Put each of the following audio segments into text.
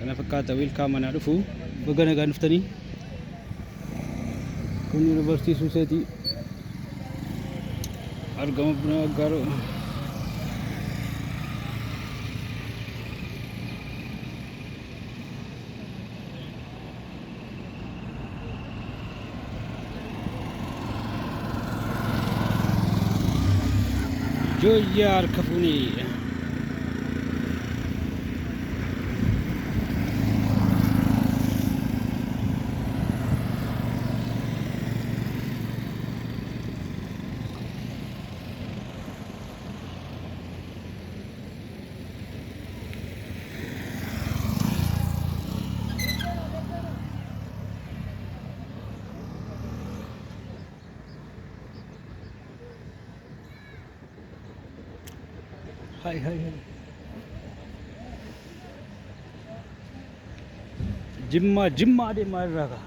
kana fakkaata wiilkaam manaa dhufu baga nagaan dhuftanii. Kun yuunivarsiitii Suuseetii argama buna aggaaroo. Joyar Kafuni. Hai hai hai. Jimma de mar raga.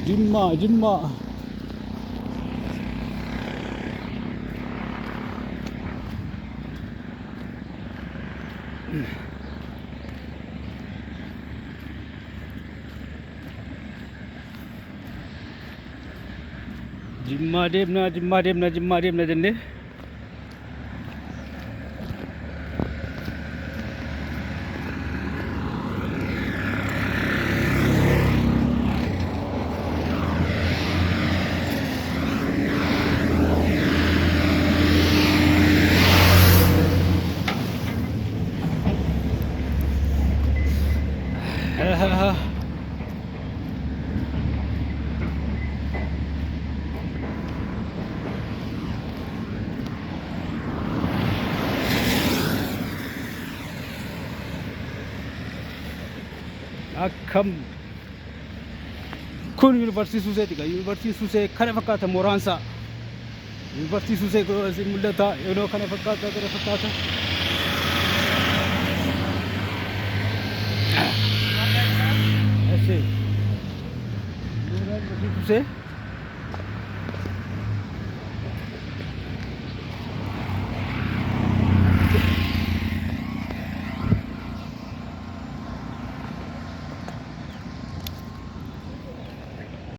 Jimma. Jimma. Jimma deemna jennee akkam kun yuunivarsiitii Suuseeti. Yuunivarsiitii Suusee kana fakkaata mooraansaa. Yuunivarsiitii Suusee isin mul'ata yeroo kana fakkaata gara fakkaata. Yuunivarsiitii Suusee